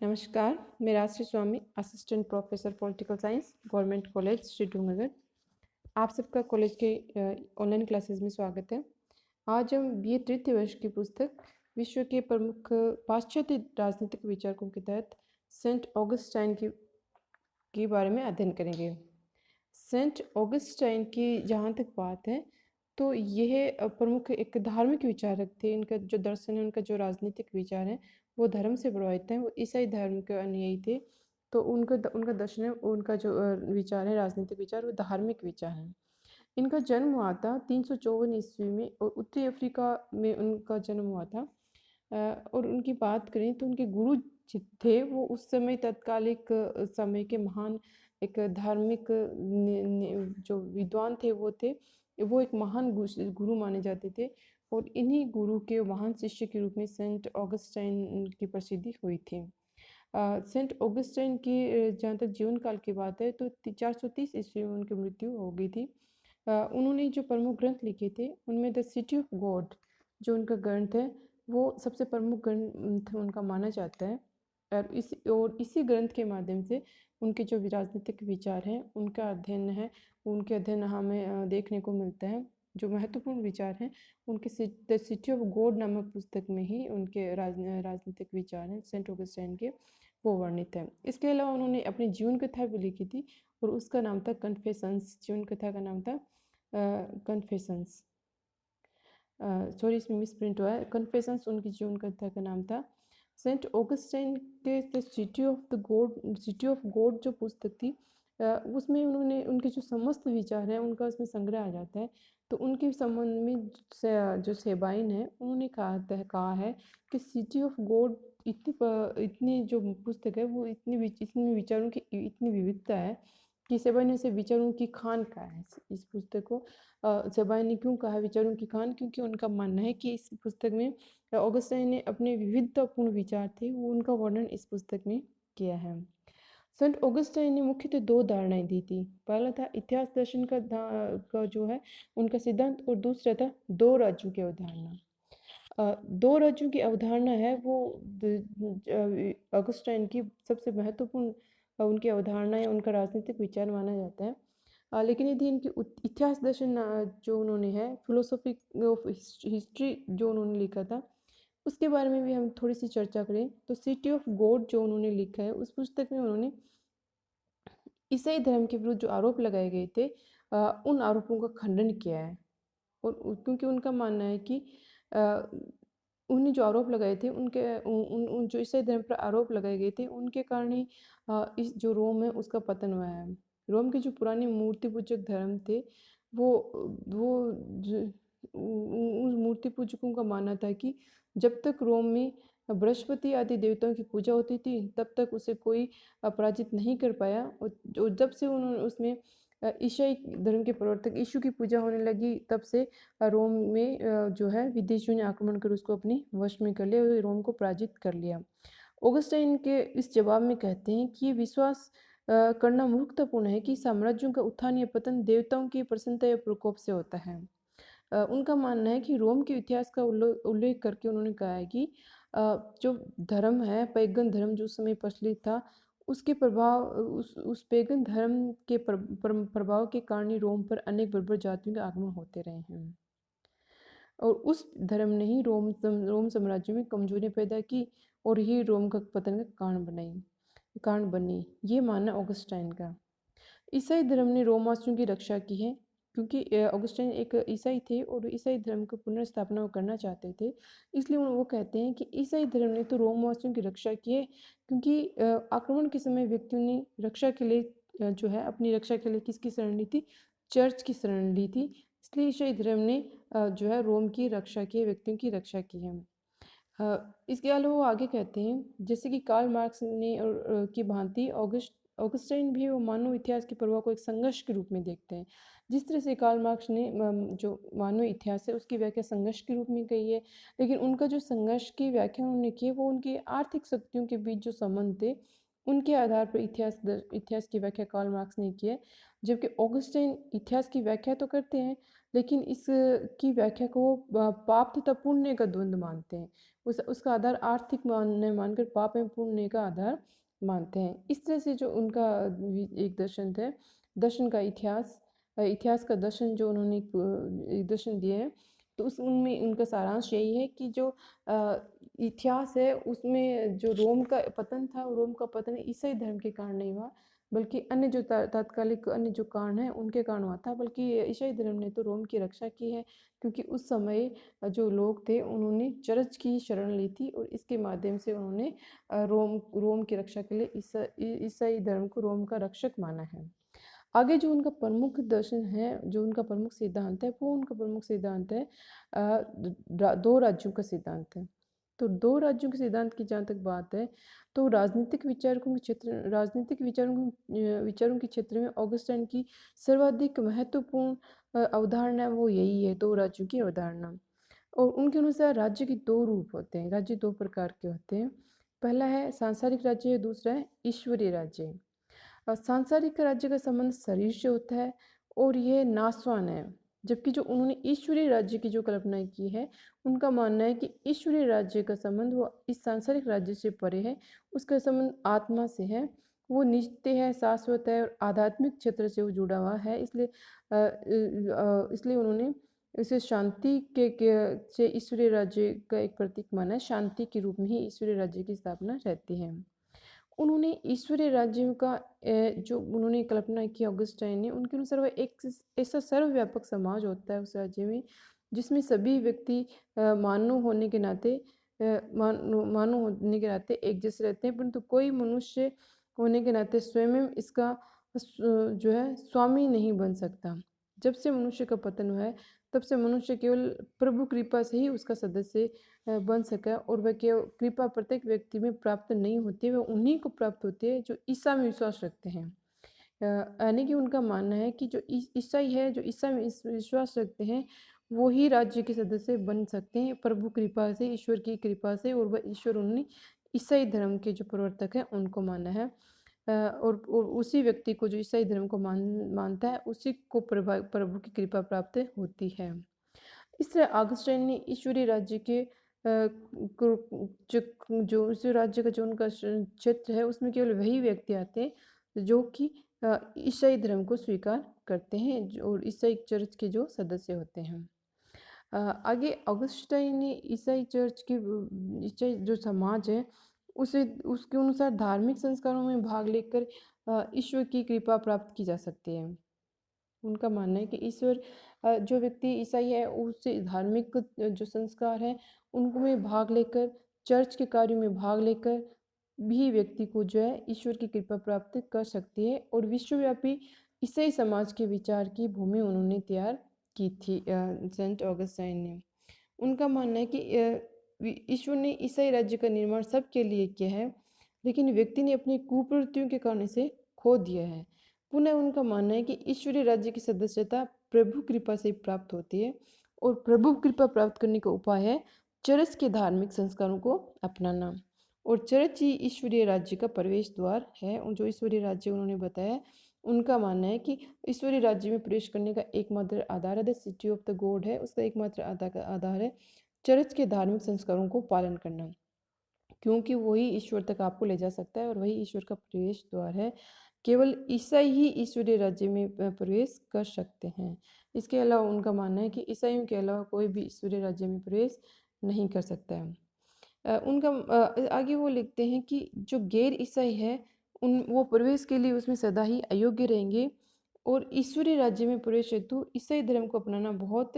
नमस्कार, मैं Rajshree Swami, assistant professor political science, government college Srinagar. आप सबका कॉलेज के ऑनलाइन क्लासेस में स्वागत है। आज हम बीए तृतीय वर्ष की पुस्तक विश्व के प्रमुख पाश्चात्य राजनीतिक विचारकों के तहत सेंट ऑगस्टाइन के बारे में अध्ययन करेंगे। सेंट ऑगस्टाइन की जहाँ तक बात है तो यह प्रमुख एक धार्मिक विचारक थे। इनका जो दर्शन है, उनका जो राजनीतिक विचार है वो धर्म से प्रभावित है। वो ईसाई धर्म के अनुयायी थे, तो उनका दर्शन है, उनका जो विचार है, राजनीतिक विचार, वो धार्मिक विचार है। इनका जन्म हुआ था 354 ईस्वी में और उत्तरी अफ्रीका में उनका जन्म हुआ था। और उनकी बात करें तो उनके गुरु थे वो उस समय तत्कालिक समय के महान एक धार्मिक जो विद्वान थे वो थे। वो एक महान गुरु माने जाते थे और इन्हीं गुरु के महान शिष्य के रूप में सेंट ऑगस्टाइन की प्रसिद्धि हुई थी। सेंट ऑगस्टाइन की जहाँ तक जीवन काल की बात है तो 430 ईस्वी में उनकी मृत्यु हो गई थी। उन्होंने जो प्रमुख ग्रंथ लिखे थे उनमें द सिटी ऑफ गॉड जो उनका ग्रंथ है वो सबसे प्रमुख ग्रंथ उनका माना जाता है। और इसी ग्रंथ के माध्यम से उनके जो राजनीतिक विचार हैं उनका अध्ययन है, उनके अध्ययन हमें देखने को मिलता है। जो महत्वपूर्ण विचार हैं उनके द सिटी ऑफ गॉड नामक पुस्तक में ही उनके राजनीतिक विचार हैं सेंट ऑगस्टाइन के, वो वर्णित है। इसके अलावा उन्होंने अपनी जीवन कथा भी लिखी थी और उसका नाम था कन्फेशंस। जीवन कथा का नाम था कन्फेशंस। सॉरी, इसमें मिसप्रिंट हुआ है। कन्फेशंस उनकी जीवन कथा का नाम था। सेंट ऑगस्टाइन के द सिटी ऑफ गॉड जो पुस्तक थी उसमें उन्होंने उनके जो समस्त विचार हैं उनका उसमें संग्रह आ जाता है। तो उनके संबंध में जो सेबाइन है उन्होंने कहा है कि सिटी ऑफ गॉड इतनी जो पुस्तक है वो इतनी विचारों की इतनी विविधता है कि सेबाइन ने से विचारों की खान कहा है इस पुस्तक को। सेबाइन ने क्यों कहा विचारों की खान? क्योंकि उनका मानना है कि इस पुस्तक में ऑगस्टाइन ने अपने विविधतापूर्ण विचार थे वो उनका वर्णन इस पुस्तक में किया है। संत ऑगस्टाइन ने मुख्यतः दो धारणाएं दी थी। पहला था इतिहास दर्शन का जो है उनका सिद्धांत, और दूसरा था दो राज्यों की अवधारणा। दो राज्यों की अवधारणा है वो ऑगस्टाइन की सबसे महत्वपूर्ण उनकी अवधारणा है, उनका राजनीतिक विचार माना जाता है। लेकिन यदि इनकी इतिहास दर्शन जो उन्होंने है, फिलोसॉफी ऑफ हिस्ट्री जो उन्होंने लिखा था, उसके बारे में भी हम थोड़ी सी चर्चा करें तो सिटी ऑफ गॉड जो उन्होंने लिखा है उस पुस्तक में उन्होंने ईसाई धर्म के विरुद्ध जो आरोप लगाए गए थे उन आरोपों का खंडन किया है। और क्योंकि उनका मानना है कि उन्हें जो आरोप लगाए थे उनके उन जो ईसाई धर्म पर आरोप लगाए गए थे उनके कारण ही इस जो रोम है उसका पतन हुआ है। रोम के जो पुराने मूर्ति पूजक धर्म थे वो उन मूर्ति पूजकों का मानना था कि जब तक रोम में बृहस्पति आदि देवताओं की पूजा होती थी तब तक उसे कोई पराजित नहीं कर पाया। और जब से उन्होंने उसमें ईसाई धर्म के प्रवर्तक यीशु की पूजा होने लगी तब से रोम में जो है विदेशियों ने आक्रमण कर उसको अपने वश में कर लिया और रोम को पराजित कर लिया। ऑगस्टाइन के इस जवाब में कहते हैं कि ये विश्वास करना मूर्खतापूर्ण है कि साम्राज्यों का उत्थान या पतन देवताओं की प्रसन्नता या प्रकोप से होता है। उनका मानना है कि रोम के इतिहास का उल्लेख करके उन्होंने कहा है कि जो धर्म है, पैगन धर्म जो उस समय प्रचलित था, उसके प्रभाव उस पैगन धर्म के प्रभाव के कारण ही रोम पर अनेक बर्बर जातियों के आगमन होते रहे हैं। और उस धर्म ने ही रोम साम्राज्य में कमजोरियां पैदा की और ही रोम का पतन का कारण बनी। ये मानना ऑगस्टाइन का। ईसाई धर्म ने रोमवासियों की रक्षा की है क्योंकि ऑगस्टाइन एक ईसाई थे और ईसाई धर्म की पुनर्स्थापना वो करना चाहते थे। इसलिए वो कहते हैं कि ईसाई धर्म ने तो रोमवासियों की रक्षा की है क्योंकि आक्रमण के समय व्यक्तियों ने रक्षा के लिए जो है अपनी रक्षा के लिए किसकी शरण ली थी? चर्च की शरण ली थी। इसलिए ईसाई धर्म ने जो है रोम की रक्षा की है, व्यक्तियों की रक्षा की है। इसके अलावा वो आगे कहते हैं जैसे कि कार्ल मार्क्स ने की भांति ऑगस्टाइन भी वो मानव इतिहास के प्रभाव को एक संघर्ष के रूप में देखते हैं। जिस तरह से कार्ल मार्क्स ने जो मानव इतिहास है उसकी व्याख्या संघर्ष के रूप में कही है, लेकिन उनका जो संघर्ष की व्याख्या उन्होंने की है वो उनकी आर्थिक शक्तियों के बीच जो संबंध थे उनके आधार पर इतिहास की व्याख्या कार्ल मार्क्स ने की है। जबकि ऑगस्टाइन इतिहास की व्याख्या तो करते हैं लेकिन इसकी व्याख्या को वो पाप तथा पुण्य का द्वंद्व मानते हैं। उसका आधार आर्थिक मानकर पाप एवं पुण्य का आधार मानते हैं। इस तरह से जो उनका एक दर्शन है, दर्शन का इतिहास का दर्शन जो उन्होंने एक दर्शन दिए हैं, तो उनमें उनका सारांश यही है कि जो इतिहास है उसमें जो रोम का पतन था, रोम का पतन ईसाई धर्म के कारण नहीं हुआ, बल्कि अन्य जो तात्कालिक अन्य जो कारण है उनके कारण हुआ था। बल्कि ईसाई धर्म ने तो रोम की रक्षा की है, क्योंकि उस समय जो लोग थे उन्होंने चर्च की शरण ली थी और इसके माध्यम से उन्होंने रोम की रक्षा के लिए ईसाई धर्म को रोम का रक्षक माना है। आगे जो उनका प्रमुख दर्शन है, जो उनका प्रमुख सिद्धांत है, वो उनका प्रमुख सिद्धांत है दो राज्यों का सिद्धांत है। तो दो राज्यों के सिद्धांत की जहाँ तक बात है, तो राजनीतिक विचारों के क्षेत्र में ऑगस्टाइन की सर्वाधिक महत्वपूर्ण अवधारणा वो यही है, दो राज्यों की अवधारणा। और उनके अनुसार राज्य के दो रूप होते हैं, राज्य दो प्रकार के होते हैं। पहला है सांसारिक राज्य, दूसरा है ईश्वरीय राज्य। सांसारिक राज्य का संबंध शरीर से होता है और यह नाशवान है, जबकि जो उन्होंने ईश्वरीय राज्य की जो कल्पना की है, उनका मानना है कि ईश्वरीय राज्य का संबंध वो इस सांसारिक राज्य से परे है, उसका संबंध आत्मा से है, वो नित्य है, शाश्वत है और आध्यात्मिक क्षेत्र से वो जुड़ा हुआ है। इसलिए उन्होंने इसे शांति से ईश्वरीय राज्य का एक प्रतीक माना है। शांति के रूप में ही ईश्वरीय राज्य की स्थापना रहती है। उन्होंने ईश्वरीय राज्य का जो उन्होंने कल्पना की ऑगस्टाइन ने, उनके अनुसार वह एक ऐसा सर्वव्यापक समाज होता है उस राज्य में, जिसमें सभी व्यक्ति मानव होने के नाते एक जैसे रहते हैं, परंतु कोई मनुष्य होने के नाते स्वयं इसका जो है स्वामी नहीं बन सकता। जब से मनुष्य का पतन हुआ है, तब से मनुष्य केवल प्रभु कृपा से ही उसका सदस्य बन सका, और वह केवल कृपा प्रत्येक व्यक्ति में प्राप्त नहीं होती है, वह उन्हीं को प्राप्त होती है जो ईसा में विश्वास रखते हैं। यानी कि उनका मानना है कि जो ईसाई है, जो ईसा में विश्वास रखते हैं, वो ही राज्य के सदस्य बन सकते हैं प्रभु कृपा से, ईश्वर की कृपा से। और वह ईश्वर उन्होंने ईसाई धर्म के जो प्रवर्तक हैं उनको माना है। और उसी व्यक्ति को जो ईसाई धर्म को मानता है, उसी को प्रभु की कृपा प्राप्त होती है। इस तरह ऑगस्टाइन ने ईश्वरीय राज्य के जो उस राज्य का जो उनका क्षेत्र है, उसमें केवल वही व्यक्ति आते हैं जो कि ईसाई धर्म को स्वीकार करते हैं और ईसाई चर्च के जो सदस्य होते हैं। आगे ऑगस्टाइन ने ईसाई चर्च की ईसाई जो समाज है, उसे उसके अनुसार धार्मिक संस्कारों में भाग लेकर ईश्वर की कृपा प्राप्त की जा सकती है। उनका मानना है कि ईश्वर जो व्यक्ति ईसाई है, उससे धार्मिक जो संस्कार हैं उनमें भाग लेकर, चर्च के कार्यों में भाग लेकर भी व्यक्ति को जो है ईश्वर की कृपा प्राप्त कर सकती है। और विश्वव्यापी ईसाई समाज के विचार की भूमि उन्होंने तैयार की थी सेंट ऑगस्टाइन ने। उनका मानना है कि ईश्वर ने ईसाई राज्य का निर्माण सबके लिए किया है, लेकिन व्यक्ति ने अपनी कुप्रवृत्तियों के कारण इसे खो दिया है। पुनः उनका मानना है कि ईश्वरीय राज्य की सदस्यता प्रभु कृपा से प्राप्त होती है, और प्रभु कृपा प्राप्त करने का उपाय है चर्च के धार्मिक संस्कारों को अपनाना। और चर्च ही ईश्वरीय राज्य का प्रवेश द्वार है। जो ईश्वरीय राज्य उन्होंने बताया, उनका मानना है कि ईश्वरीय राज्य में प्रवेश करने का एकमात्र आधार है, the city of the God है, उसका एकमात्र आधार है चर्च के धार्मिक संस्कारों को पालन करना, क्योंकि वही ईश्वर तक आपको ले जा सकता है और वही ईश्वर का प्रवेश द्वार है। केवल ईसाई ही ईश्वरीय राज्य में प्रवेश कर सकते हैं। इसके अलावा उनका मानना है कि ईसाइयों के अलावा कोई भी ईश्वरीय राज्य में प्रवेश नहीं कर सकता है। आगे वो लिखते हैं कि जो गैर ईसाई है, वो प्रवेश के लिए उसमें सदा ही अयोग्य रहेंगे, और ईश्वरीय राज्य में प्रवेश हेतु ईसाई धर्म को अपनाना बहुत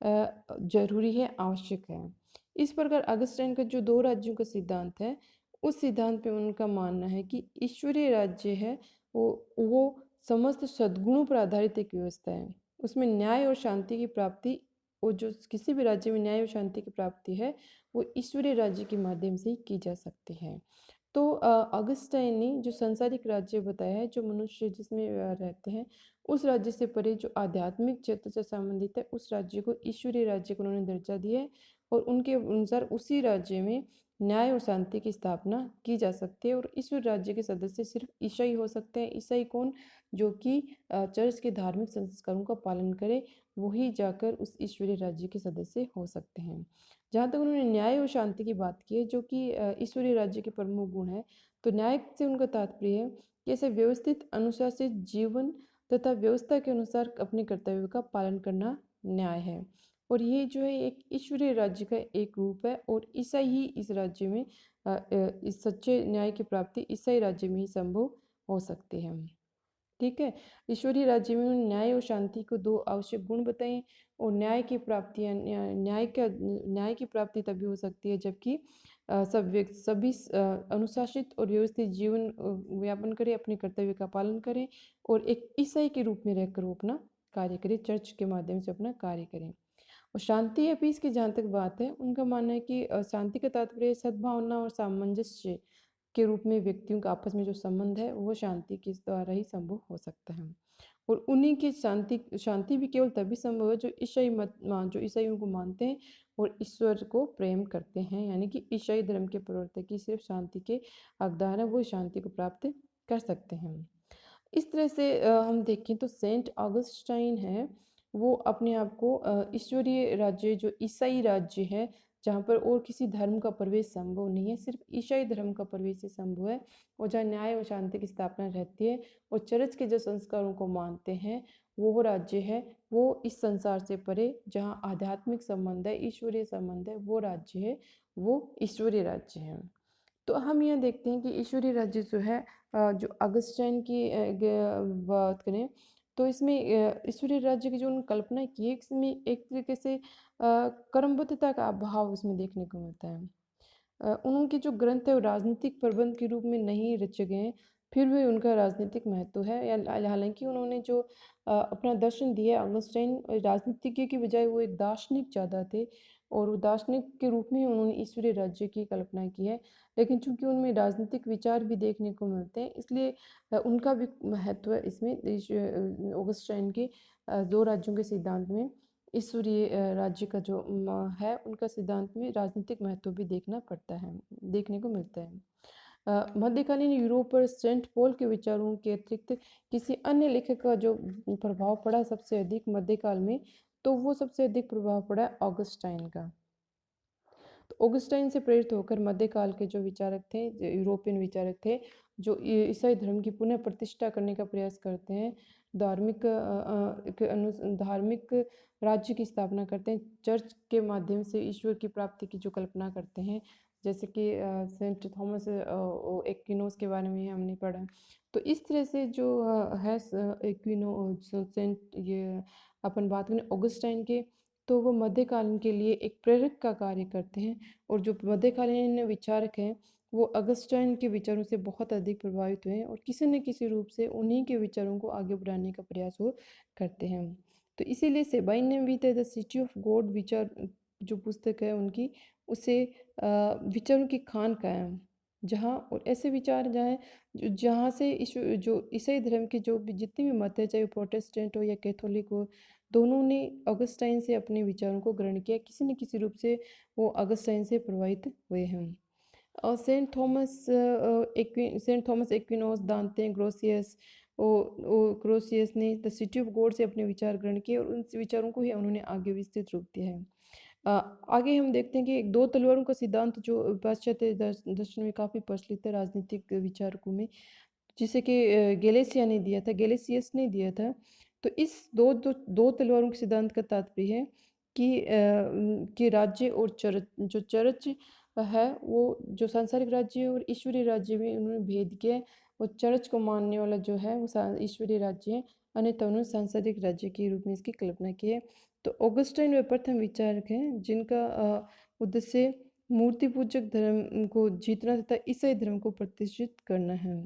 जरूरी है, आवश्यक है। इस प्रकार ऑगस्टाइन का जो दो राज्यों का सिद्धांत है, उस सिद्धांत पे उनका मानना है कि ईश्वरीय राज्य है वो समस्त सद्गुणों पर आधारित एक व्यवस्था है। उसमें न्याय और शांति की प्राप्ति, और जो किसी भी राज्य में न्याय और शांति की प्राप्ति है, वो ईश्वरीय राज्य के माध्यम से ही की जा सकती है। तो ऑगस्टाइन ने जो सांसारिक राज्य बताया है, जो मनुष्य जिसमें रहते हैं, उस राज्य से परे जो आध्यात्मिक क्षेत्र से संबंधित है, उस राज्य को ईश्वरीय राज्य को उन्होंने दर्जा दिया है। और उनके अनुसार उसी राज्य में न्याय और शांति की स्थापना की जा सकती है और ईश्वर राज्य के सदस्य सिर्फ ईसाई हो सकते हैं। ईसाई कौन? जो कि चर्च के धार्मिक संस्कारों का पालन करे, वही जाकर उस ईश्वरीय राज्य के सदस्य हो सकते हैं। जहाँ तक उन्होंने न्याय और शांति की बात की है, जो कि ईश्वरीय राज्य के प्रमुख गुण है, तो न्याय से उनका तात्पर्य है कि ऐसे व्यवस्थित अनुशासित जीवन तथा व्यवस्था के अनुसार अपने कर्तव्य का पालन करना न्याय है। और ये जो है एक ईश्वरीय राज्य का एक रूप है और ईसाई ही इस राज्य में इस सच्चे न्याय की प्राप्ति ईसाई राज्य में ही संभव हो सकती है। ठीक है, ईश्वरीय राज्य में उन्होंने न्याय और शांति को दो आवश्यक गुण बताए और न्याय की प्राप्ति न्याय की प्राप्ति तभी हो सकती है जबकि सभी अनुशासित और व्यवस्थित जीवन व्यापन करें, अपने कर्तव्य का पालन करें और एक ईसाई के रूप में रहकर वो अपना कार्य करें, चर्च के माध्यम से अपना कार्य करें। और शांति या पीस की जहाँ तक बात है, उनका मानना है कि शांति का तात्पर्य सद्भावना और सामंजस्य के रूप में व्यक्तियों का आपस में जो संबंध है वो शांति के द्वारा ही संभव हो सकता है। और उन्हीं की शांति भी केवल तभी संभव है जो ईसाइयों को मानते हैं और ईश्वर को प्रेम करते हैं, यानी कि ईसाई धर्म के प्रवर्तक की सिर्फ शांति के हकदार है, वो शांति को प्राप्त कर सकते हैं। इस तरह से हम देखें तो सेंट ऑगस्टाइन है, वो अपने आप को ईश्वरीय राज्य जो ईसाई राज्य है, जहाँ पर और किसी धर्म का प्रवेश संभव नहीं है, सिर्फ ईसाई धर्म का प्रवेश ही संभव है, और जहाँ न्याय और शांति की स्थापना रहती है और चर्च के जो संस्कारों को मानते हैं, वो राज्य है वो इस संसार से परे, जहाँ आध्यात्मिक संबंध है, ईश्वरीय संबंध है, वो राज्य है, वो ईश्वरीय राज्य है। तो हम यहाँ देखते हैं कि ईश्वरीय राज्य जो है जो अगस्टाइन की बात करें तो इसमें ईश्वरीय राज्य की जो उन्होंने कल्पना की है, इसमें एक तरीके से कर्मबद्धता का अभाव उसमें देखने को मिलता है। उनके जो ग्रंथ है वो राजनीतिक प्रबंध के रूप में नहीं रचे गए हैं, फिर भी उनका राजनीतिक महत्व है। या हालांकि उन्होंने जो अपना दर्शन दिया, अगस्टाइन राजनीतिज्ञ की बजाय वो एक दार्शनिक ज़्यादा थे और वो दार्शनिक के रूप में उन्होंने ईश्वरीय राज्य की कल्पना की है। लेकिन चूंकि उनमें राजनीतिक विचार भी देखने को मिलते हैं, इसलिए उनका भी महत्व इसमें ऑगस्टाइन के दो राज्यों के सिद्धांत में ईश्वरीय राज्य का जो है, उनका सिद्धांत में राजनीतिक महत्व भी देखना पड़ता है, देखने को मिलता है। मध्यकालीन यूरोप पर सेंट पॉल के विचारों के अतिरिक्त किसी अन्य लेखक का जो प्रभाव पड़ा सबसे अधिक मध्यकाल में, तो वो सबसे अधिक प्रभाव पड़ा ऑगस्टाइन का। तो ऑगस्टाइन से प्रेरित होकर मध्यकाल के जो विचारक थे, जो यूरोपियन विचारक थे, जो ईसाई धर्म की पुनः प्रतिष्ठा करने का प्रयास करते हैं, धार्मिक राज्य की स्थापना करते हैं, चर्च के माध्यम से ईश्वर की प्राप्ति की जो कल्पना करते हैं, जैसे कि सेंट थॉमस एक्विनोस के बारे में हमने पढ़ा। तो इस तरह से जो है सेंट ये अपन बात करें ऑगस्टाइन के, तो वो मध्यकालीन के लिए एक प्रेरक का कार्य करते हैं और जो मध्यकालीन विचारक हैं वो अगस्टाइन के विचारों से बहुत अधिक प्रभावित हुए हैं और किसी न किसी रूप से उन्हीं के विचारों को आगे बढ़ाने का प्रयास वो करते हैं। तो इसीलिए सेबाइन ने भी द सिटी ऑफ गॉड विचार जो पुस्तक है उनकी, उसे विचारों की खान कहा है, जहाँ और ऐसे विचार जहाँ जहाँ से जो ईसाई धर्म के जो भी जितने भी मत है, चाहे वो प्रोटेस्टेंट हो या कैथोलिक हो, दोनों ने ऑगस्टाइन से अपने विचारों को ग्रहण किया, किसी न किसी रूप से वो ऑगस्टाइन से प्रभावित हुए हैं। और सेंट थॉमस एक्विनोस, दांते ग्रोसियस क्रोसियस ने द सिटी ऑफ गॉड से अपने विचार ग्रहण किए और उन विचारों को ही उन्होंने आगे विस्तृत रूप दिया है। आगे हम देखते हैं कि एक दो तलवारों का सिद्धांत जो पाश्चात्य दर्शन में काफ़ी प्रचलित है राजनीतिक विचारकों में, जिसे कि गैलेसियस ने दिया था। तो इस दो तलवारों के सिद्धांत का तात्पर्य है कि राज्य और चर्च है, वो जो सांसारिक राज्य है और ईश्वरीय राज्य में उन्होंने भेद किया है। और चर्च को मानने वाला जो है वो ईश्वरीय राज्य है, अन्यथा उन्होंने सांसारिक राज्य के रूप में इसकी कल्पना की है। तो ऑगस्टाइन वे प्रथम विचारक हैं जिनका उद्देश्य मूर्ति पूजक धर्म को जीतना तथा ईसाई धर्म को प्रतिष्ठित करना है,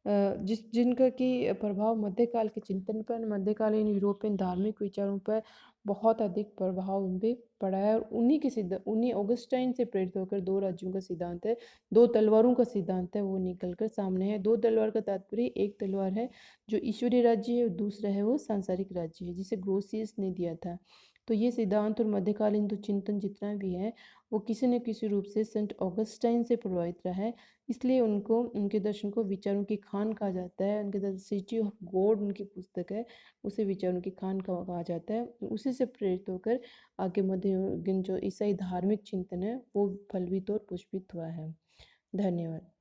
जिनका कि प्रभाव मध्यकाल के चिंतन पर, मध्यकालीन यूरोपियन धार्मिक विचारों पर बहुत अधिक प्रभाव उन पर पड़ा है। और उन्हीं ऑगस्टाइन से प्रेरित होकर दो राज्यों का सिद्धांत है, दो तलवारों का सिद्धांत है, वो निकल कर सामने है। दो तलवार का तात्पर्य, एक तलवार है जो ईश्वरीय राज्य है और दूसरा है वो सांसारिक राज्य है, जिसे ग्रोसियस ने दिया था। तो ये सिद्धांत और मध्यकालीन जो चिंतन जितना भी है वो किसी न किसी रूप से सेंट ऑगस्टाइन से प्रभावित रहा है। इसलिए उनको उनके दर्शन को विचारों की खान कहा जाता है। उनके द सिटी ऑफ गॉड उनकी पुस्तक है, उसे विचारों की खान कहा जाता है। उसी से प्रेरित होकर आगे मध्ययुगीन जो ईसाई धार्मिक चिंतन है वो फलवित और पुष्पित हुआ है। धन्यवाद।